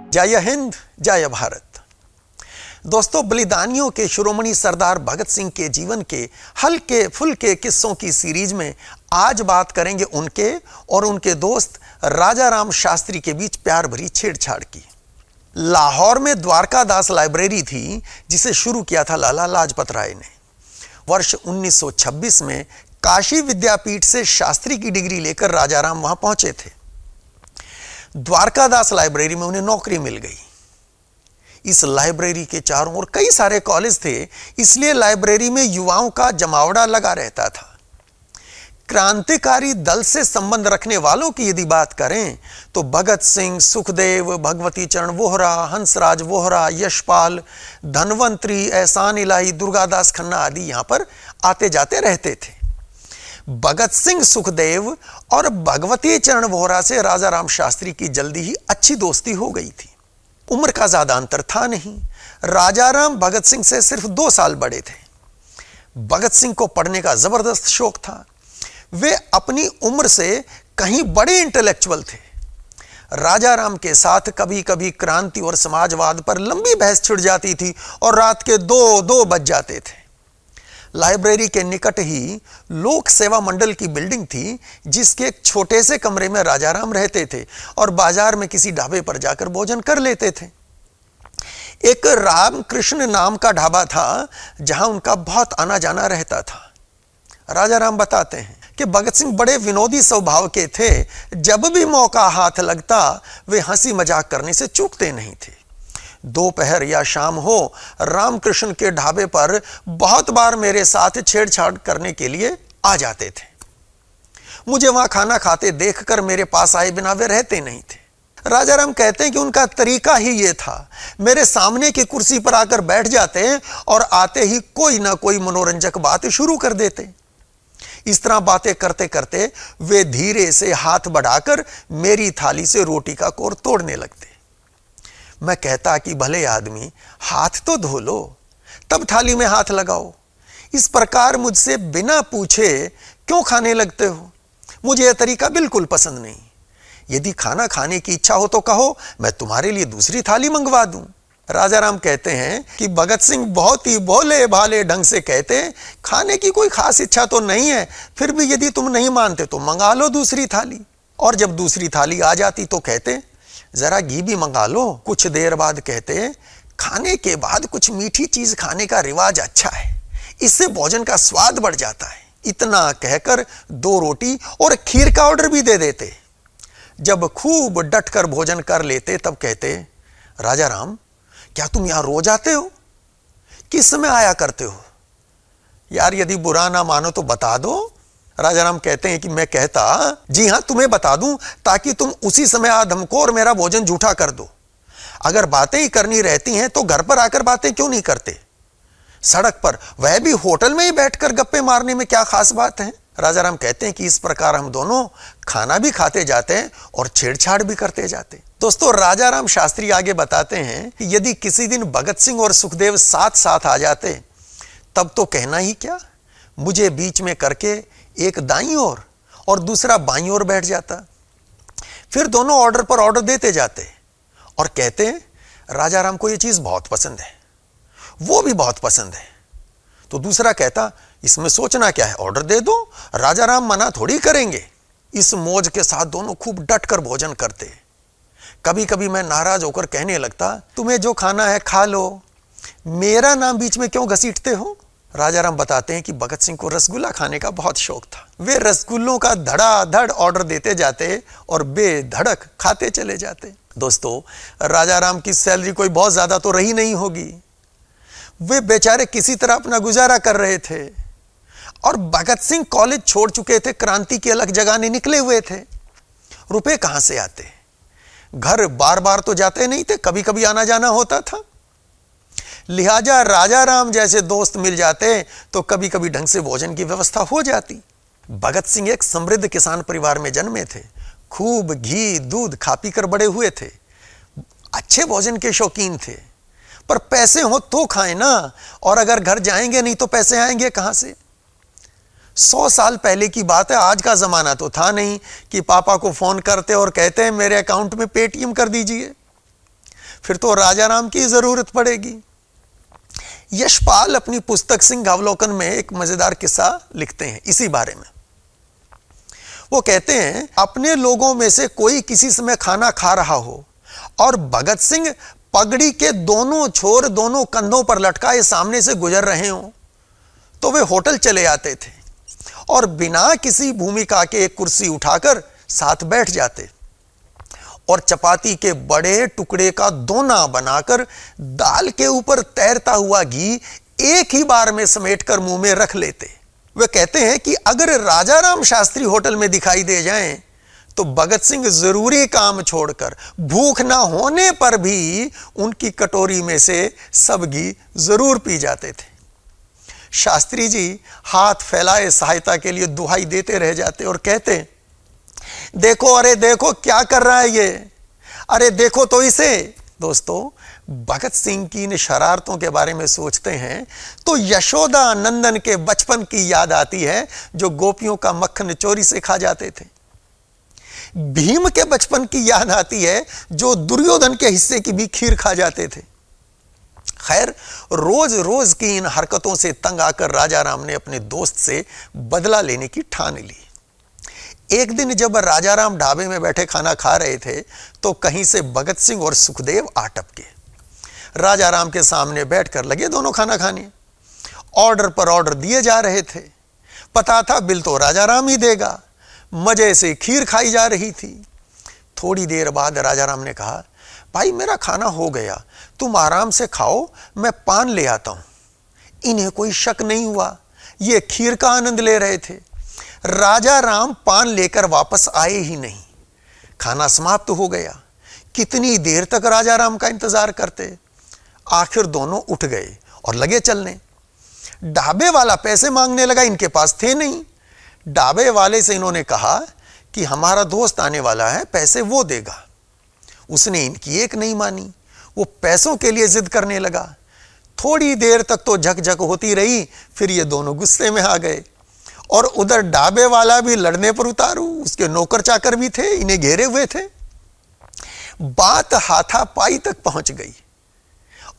जय हिंद, जय भारत। दोस्तों, बलिदानियों के शिरोमणि सरदार भगत सिंह के जीवन के हल्के फुल्के किस्सों की सीरीज में आज बात करेंगे उनके और उनके दोस्त राजा राम शास्त्री के बीच प्यार भरी छेड़छाड़ की। लाहौर में द्वारकादास लाइब्रेरी थी जिसे शुरू किया था लाला लाजपत राय ने। वर्ष 1926 में काशी विद्यापीठ से शास्त्री की डिग्री लेकर राजा राम वहां पहुंचे थे। द्वारकादास लाइब्रेरी में उन्हें नौकरी मिल गई। इस लाइब्रेरी के चारों ओर कई सारे कॉलेज थे, इसलिए लाइब्रेरी में युवाओं का जमावड़ा लगा रहता था। क्रांतिकारी दल से संबंध रखने वालों की यदि बात करें तो भगत सिंह, सुखदेव, भगवती चरण वोहरा, हंसराज वोहरा, यशपाल, धनवंतरी, एहसान इलाही, दुर्गादास खन्ना आदि यहां पर आते जाते रहते थे। भगत सिंह, सुखदेव और भगवती चरण वोहरा से राजा राम शास्त्री की जल्दी ही अच्छी दोस्ती हो गई थी। उम्र का ज्यादा अंतर था नहीं। राजा राम भगत सिंह से सिर्फ 2 साल बड़े थे। भगत सिंह को पढ़ने का जबरदस्त शौक था। वे अपनी उम्र से कहीं बड़े इंटेलेक्चुअल थे। राजा राम के साथ कभी कभी क्रांति और समाजवाद पर लंबी बहस छिड़ जाती थी और रात के 2 बज जाते थे। लाइब्रेरी के निकट ही लोक सेवा मंडल की बिल्डिंग थी, जिसके एक छोटे से कमरे में राजा राम रहते थे और बाजार में किसी ढाबे पर जाकर भोजन कर लेते थे। एक रामकृष्ण नाम का ढाबा था जहां उनका बहुत आना जाना रहता था। राजा राम बताते हैं कि भगत सिंह बड़े विनोदी स्वभाव के थे। जब भी मौका हाथ लगता वे हंसी मजाक करने से चूकते नहीं थे। दोपहर या शाम हो, रामकृष्ण के ढाबे पर बहुत बार मेरे साथ छेड़छाड़ करने के लिए आ जाते थे। मुझे वहां खाना खाते देखकर मेरे पास आए बिना वे रहते नहीं थे। राजा राम कहते हैं कि उनका तरीका ही यह था, मेरे सामने की कुर्सी पर आकर बैठ जाते और आते ही कोई ना कोई मनोरंजक बात शुरू कर देते। इस तरह बातें करते करते वे धीरे से हाथ बढ़ाकर मेरी थाली से रोटी का कोर तोड़ने लगते। मैं कहता कि भले आदमी, हाथ तो धो लो, तब थाली में हाथ लगाओ। इस प्रकार मुझसे बिना पूछे क्यों खाने लगते हो? मुझे यह तरीका बिल्कुल पसंद नहीं। यदि खाना खाने की इच्छा हो तो कहो, मैं तुम्हारे लिए दूसरी थाली मंगवा दूं। राजा राम कहते हैं कि भगत सिंह बहुत ही भोले भाले ढंग से कहते, खाने की कोई खास इच्छा तो नहीं है, फिर भी यदि तुम नहीं मानते तो मंगा लो दूसरी थाली। और जब दूसरी थाली आ जाती तो कहते, जरा घी भी मंगा लो। कुछ देर बाद कहते, खाने के बाद कुछ मीठी चीज खाने का रिवाज अच्छा है, इससे भोजन का स्वाद बढ़ जाता है। इतना कहकर 2 रोटी और खीर का ऑर्डर भी दे देते। जब खूब डटकर भोजन कर लेते तब कहते, राजा राम, क्या तुम यहां रोज आते हो? किस समय आया करते हो? यार, यदि बुरा ना मानो तो बता दो। राजा राम कहते हैं कि मैं कहता, जी हां, तुम्हें बता दूं ताकि तुम उसी समय आधमको और मेरा भोजन झूठा कर दो। अगर बातें ही करनी रहती हैं तो घर पर आकर बातें क्यों नहीं करते? सड़क पर, वह भी होटल में ही बैठकर गप्पे मारने में क्या खास बात है? राजा राम कहते हैं कि इस प्रकार हम दोनों खाना भी खाते जाते हैं और छेड़छाड़ भी करते जाते। दोस्तों, राजा राम शास्त्री आगे बताते हैं कि यदि किसी दिन भगत सिंह और सुखदेव साथ साथ आ जाते तब तो कहना ही क्या, मुझे बीच में करके एक दाईं ओर और दूसरा बाईं ओर बैठ जाता। फिर दोनों ऑर्डर पर ऑर्डर देते जाते और कहते, राजा राम को यह चीज बहुत पसंद है, वो भी बहुत पसंद है। तो दूसरा कहता, इसमें सोचना क्या है, ऑर्डर दे दो, राजा राम मना थोड़ी करेंगे। इस मौज के साथ दोनों खूब डटकर भोजन करते। कभी कभी मैं नाराज होकर कहने लगता, तुम्हें जो खाना है खा लो, मेरा नाम बीच में क्यों घसीटते हो? राजा राम बताते हैं कि भगत सिंह को रसगुल्ला खाने का बहुत शौक था। वे रसगुल्लों का धड़ाधड़ ऑर्डर देते जाते और बेधड़क खाते चले जाते। दोस्तों, राजा राम की सैलरी कोई बहुत ज्यादा तो रही नहीं होगी। वे बेचारे किसी तरह अपना गुजारा कर रहे थे और भगत सिंह कॉलेज छोड़ चुके थे, क्रांति की अलग जगाने निकले हुए थे। रुपए कहां से आते? घर बार बार तो जाते नहीं थे, कभी कभी आना जाना होता था। लिहाजा राजा राम जैसे दोस्त मिल जाते तो कभी कभी ढंग से भोजन की व्यवस्था हो जाती। भगत सिंह एक समृद्ध किसान परिवार में जन्मे थे। खूब घी दूध खा पी कर बड़े हुए थे। अच्छे भोजन के शौकीन थे, पर पैसे हो तो खाएं ना, और अगर घर जाएंगे नहीं तो पैसे आएंगे कहां से? 100 साल पहले की बात है। आज का जमाना तो था नहीं कि पापा को फोन करते और कहते हैं मेरे अकाउंट में पेटीएम कर दीजिए। फिर तो राजाराम की जरूरत पड़ेगी। यशपाल अपनी पुस्तक सिंहावलोकन में एक मजेदार किस्सा लिखते हैं इसी बारे में। वो कहते हैं, अपने लोगों में से कोई किसी समय खाना खा रहा हो और भगत सिंह पगड़ी के दोनों छोर दोनों कंधों पर लटकाए सामने से गुजर रहे हों तो वे होटल चले आते थे और बिना किसी भूमिका के एक कुर्सी उठाकर साथ बैठ जाते और चपाती के बड़े टुकड़े का दोना बनाकर दाल के ऊपर तैरता हुआ घी एक ही बार में समेटकर मुंह में रख लेते। वे कहते हैं कि अगर राजाराम शास्त्री होटल में दिखाई दे जाएं तो भगत सिंह जरूरी काम छोड़कर भूख ना होने पर भी उनकी कटोरी में से सब घी जरूर पी जाते थे। शास्त्री जी हाथ फैलाए सहायता के लिए दुहाई देते रह जाते और कहते, देखो, अरे देखो क्या कर रहा है ये, अरे देखो तो इसे। दोस्तों, भगत सिंह की इन शरारतों के बारे में सोचते हैं तो यशोदा नंदन के बचपन की याद आती है जो गोपियों का मक्खन चोरी से खा जाते थे। भीम के बचपन की याद आती है जो दुर्योधन के हिस्से की भी खीर खा जाते थे। खैर, रोज रोज की इन हरकतों से तंग आकर राजाराम ने अपने दोस्त से बदला लेने की ठान ली। एक दिन जब राजाराम ढाबे में बैठे खाना खा रहे थे तो कहीं से भगत सिंह और सुखदेव आ टपके। राजाराम के सामने बैठकर लगे दोनों खाना खाने। ऑर्डर पर ऑर्डर दिए जा रहे थे। पता था बिल तो राजाराम ही देगा। मजे से खीर खाई जा रही थी। थोड़ी देर बाद राजाराम ने कहा, भाई मेरा खाना हो गया, तुम आराम से खाओ, मैं पान ले आता हूं। इन्हें कोई शक नहीं हुआ, ये खीर का आनंद ले रहे थे। राजाराम पान लेकर वापस आए ही नहीं। खाना समाप्त हो गया। कितनी देर तक राजाराम का इंतजार करते। आखिर दोनों उठ गए और लगे चलने। ढाबे वाला पैसे मांगने लगा, इनके पास थे नहीं। ढाबे वाले से इन्होंने कहा कि हमारा दोस्त आने वाला है, पैसे वो देगा। उसने इनकी एक नहीं मानी, वो पैसों के लिए जिद करने लगा। थोड़ी देर तक तो झकझक होती रही, फिर ये दोनों गुस्से में आ गए और उधर ढाबे वाला भी लड़ने पर उतारू। उसके नौकर चाकर भी थे, इन्हें घेरे हुए थे। बात हाथापाई तक पहुंच गई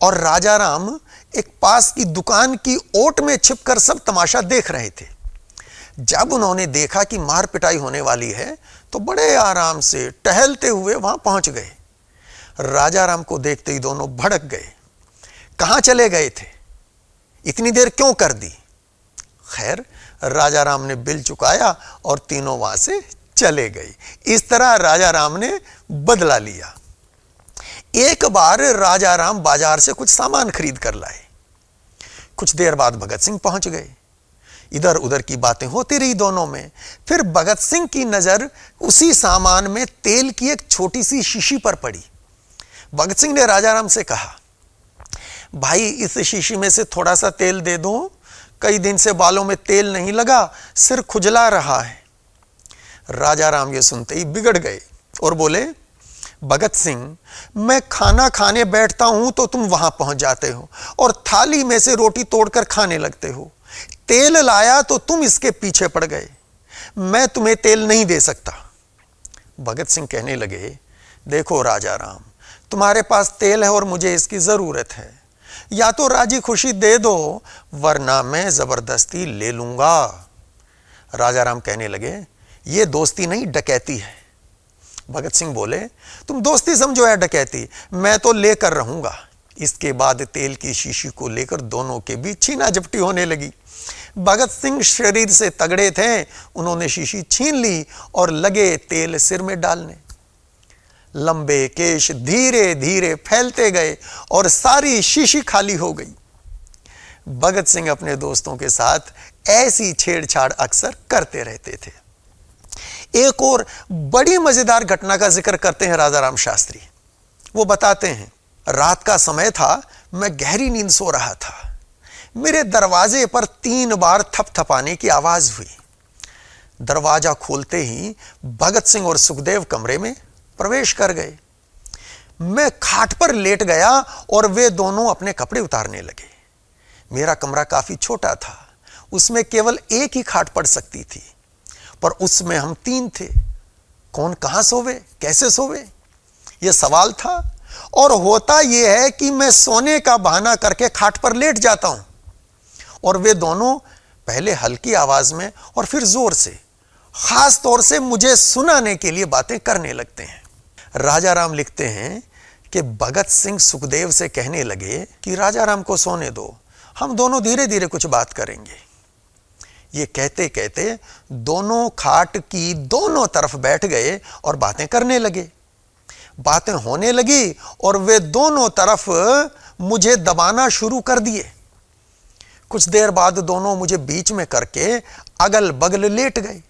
और राजाराम एक पास की दुकान की ओट में छिपकर सब तमाशा देख रहे थे। जब उन्होंने देखा कि मार पिटाई होने वाली है तो बड़े आराम से टहलते हुए वहां पहुंच गए। राजाराम को देखते ही दोनों भड़क गए। कहां चले गए थे, इतनी देर क्यों कर दी? खैर, राजाराम ने बिल चुकाया और तीनों वहां से चले गए। इस तरह राजाराम ने बदला लिया। एक बार राजाराम बाजार से कुछ सामान खरीद कर लाए। कुछ देर बाद भगत सिंह पहुंच गए। इधर उधर की बातें होती रही दोनों में। फिर भगत सिंह की नजर उसी सामान में तेल की एक छोटी सी शीशी पर पड़ी। भगत सिंह ने राजाराम से कहा, भाई इस शीशी में से थोड़ा सा तेल दे दो, कई दिन से बालों में तेल नहीं लगा, सिर खुजला रहा है। राजाराम ये सुनते ही बिगड़ गए और बोले, भगत सिंह, मैं खाना खाने बैठता हूं तो तुम वहां पहुंच जाते हो और थाली में से रोटी तोड़कर खाने लगते हो। तेल लाया तो तुम इसके पीछे पड़ गए। मैं तुम्हें तेल नहीं दे सकता। भगत सिंह कहने लगे, देखो राजाराम, तुम्हारे पास तेल है और मुझे इसकी जरूरत है। या तो राजी खुशी दे दो, वरना मैं जबरदस्ती ले लूंगा। राजाराम कहने लगे, ये दोस्ती नहीं, डकैती है। भगत सिंह बोले, तुम दोस्ती समझो या डकैती, मैं तो लेकर रहूंगा। इसके बाद तेल की शीशी को लेकर दोनों के बीच छीना झपटी होने लगी। भगत सिंह शरीर से तगड़े थे, उन्होंने शीशी छीन ली और लगे तेल सिर में डालने। लंबे केश धीरे धीरे फैलते गए और सारी शीशी खाली हो गई। भगत सिंह अपने दोस्तों के साथ ऐसी छेड़छाड़ अक्सर करते रहते थे। एक और बड़ी मजेदार घटना का जिक्र करते हैं राजाराम शास्त्री। वो बताते हैं, रात का समय था, मैं गहरी नींद सो रहा था। मेरे दरवाजे पर 3 बार थपथपाने की आवाज हुई। दरवाजा खोलते ही भगत सिंह और सुखदेव कमरे में प्रवेश कर गए। मैं खाट पर लेट गया और वे दोनों अपने कपड़े उतारने लगे। मेरा कमरा काफी छोटा था, उसमें केवल एक ही खाट पड़ सकती थी, पर उसमें हम 3 थे। कौन कहां सोवे, कैसे सोवे, यह सवाल था। और होता यह है कि मैं सोने का बहाना करके खाट पर लेट जाता हूं और वे दोनों पहले हल्की आवाज में और फिर जोर से, खास तौर से मुझे सुनाने के लिए बातें करने लगते हैं। राजा राम लिखते हैं कि भगत सिंह सुखदेव से कहने लगे कि राजा राम को सोने दो, हम दोनों धीरे धीरे कुछ बात करेंगे। ये कहते कहते दोनों खाट की दोनों तरफ बैठ गए और बातें करने लगे। बातें होने लगी और वे दोनों तरफ मुझे दबाना शुरू कर दिए। कुछ देर बाद दोनों मुझे बीच में करके अगल बगल लेट गए।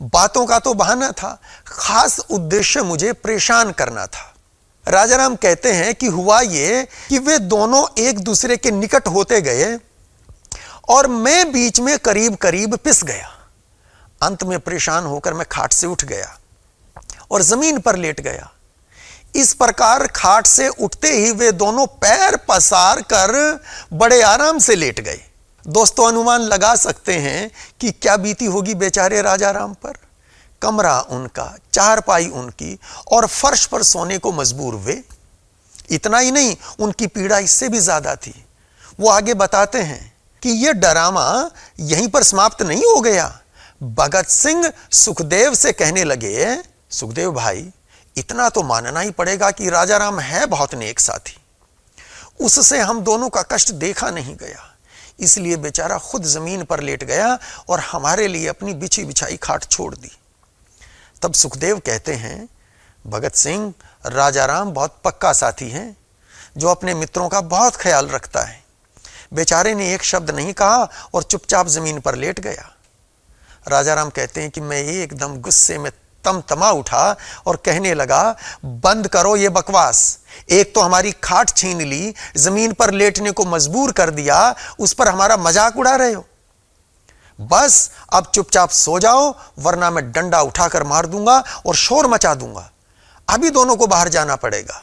बातों का तो बहाना था, खास उद्देश्य मुझे परेशान करना था। राजा राम कहते हैं कि हुआ ये कि वे दोनों एक दूसरे के निकट होते गए और मैं बीच में करीब करीब पिस गया। अंत में परेशान होकर मैं खाट से उठ गया और जमीन पर लेट गया। इस प्रकार खाट से उठते ही वे दोनों पैर पसार कर बड़े आराम से लेट गए। दोस्तों, अनुमान लगा सकते हैं कि क्या बीती होगी बेचारे राजा राम पर। कमरा उनका, चारपाई उनकी और फर्श पर सोने को मजबूर वे। इतना ही नहीं, उनकी पीड़ा इससे भी ज्यादा थी। वो आगे बताते हैं कि यह डरामा यहीं पर समाप्त नहीं हो गया। भगत सिंह सुखदेव से कहने लगे, सुखदेव भाई, इतना तो मानना ही पड़ेगा कि राजा राम है बहुत नेक साथी। उससे हम दोनों का कष्ट देखा नहीं गया, इसलिए बेचारा खुद जमीन पर लेट गया और हमारे लिए अपनी बिछी बिछाई खाट छोड़ दी। तब सुखदेव कहते हैं, भगत सिंह, राजा राम बहुत पक्का साथी हैं जो अपने मित्रों का बहुत ख्याल रखता है। बेचारे ने एक शब्द नहीं कहा और चुपचाप जमीन पर लेट गया। राजा राम कहते हैं कि मैं एकदम गुस्से में तमा उठा और कहने लगा, बंद करो ये बकवास। एक तो हमारी खाट छीन ली, जमीन पर लेटने को मजबूर कर दिया, उस पर हमारा मजाक उड़ा रहे हो। बस अब चुपचाप सो जाओ, वरना मैं डंडा उठाकर मार दूंगा और शोर मचा दूंगा। अभी दोनों को बाहर जाना पड़ेगा।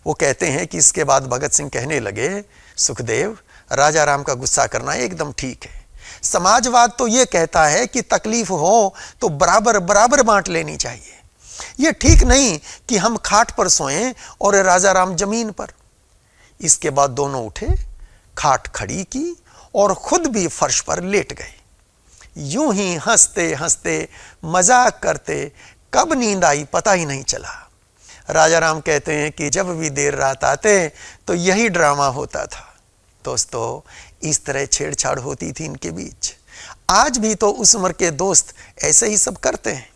वो कहते हैं कि इसके बाद भगत सिंह कहने लगे, सुखदेव, राजा राम का गुस्सा करना एकदम ठीक है। समाजवाद तो यह कहता है कि तकलीफ हो तो बराबर बराबर बांट लेनी चाहिए। यह ठीक नहीं कि हम खाट पर सोएं और राजा राम जमीन पर। इसके बाद दोनों उठे, खाट खड़ी की और खुद भी फर्श पर लेट गए। यूं ही हंसते हंसते मजाक करते कब नींद आई पता ही नहीं चला। राजा राम कहते हैं कि जब भी देर रात आते तो यही ड्रामा होता था। दोस्तों, इस तरह छेड़छाड़ होती थी इनके बीच। आज भी तो उस उम्र के दोस्त ऐसे ही सब करते हैं।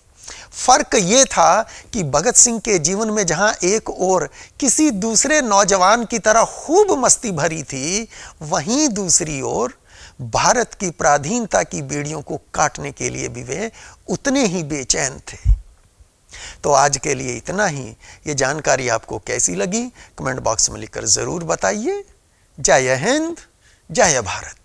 फर्क यह था कि भगत सिंह के जीवन में जहां एक ओर किसी दूसरे नौजवान की तरह खूब मस्ती भरी थी, वहीं दूसरी ओर भारत की पराधीनता की बेड़ियों को काटने के लिए भी वे उतने ही बेचैन थे। तो आज के लिए इतना ही। ये जानकारी आपको कैसी लगी कमेंट बॉक्स में लिखकर जरूर बताइए। जय हिंद, जय भारत।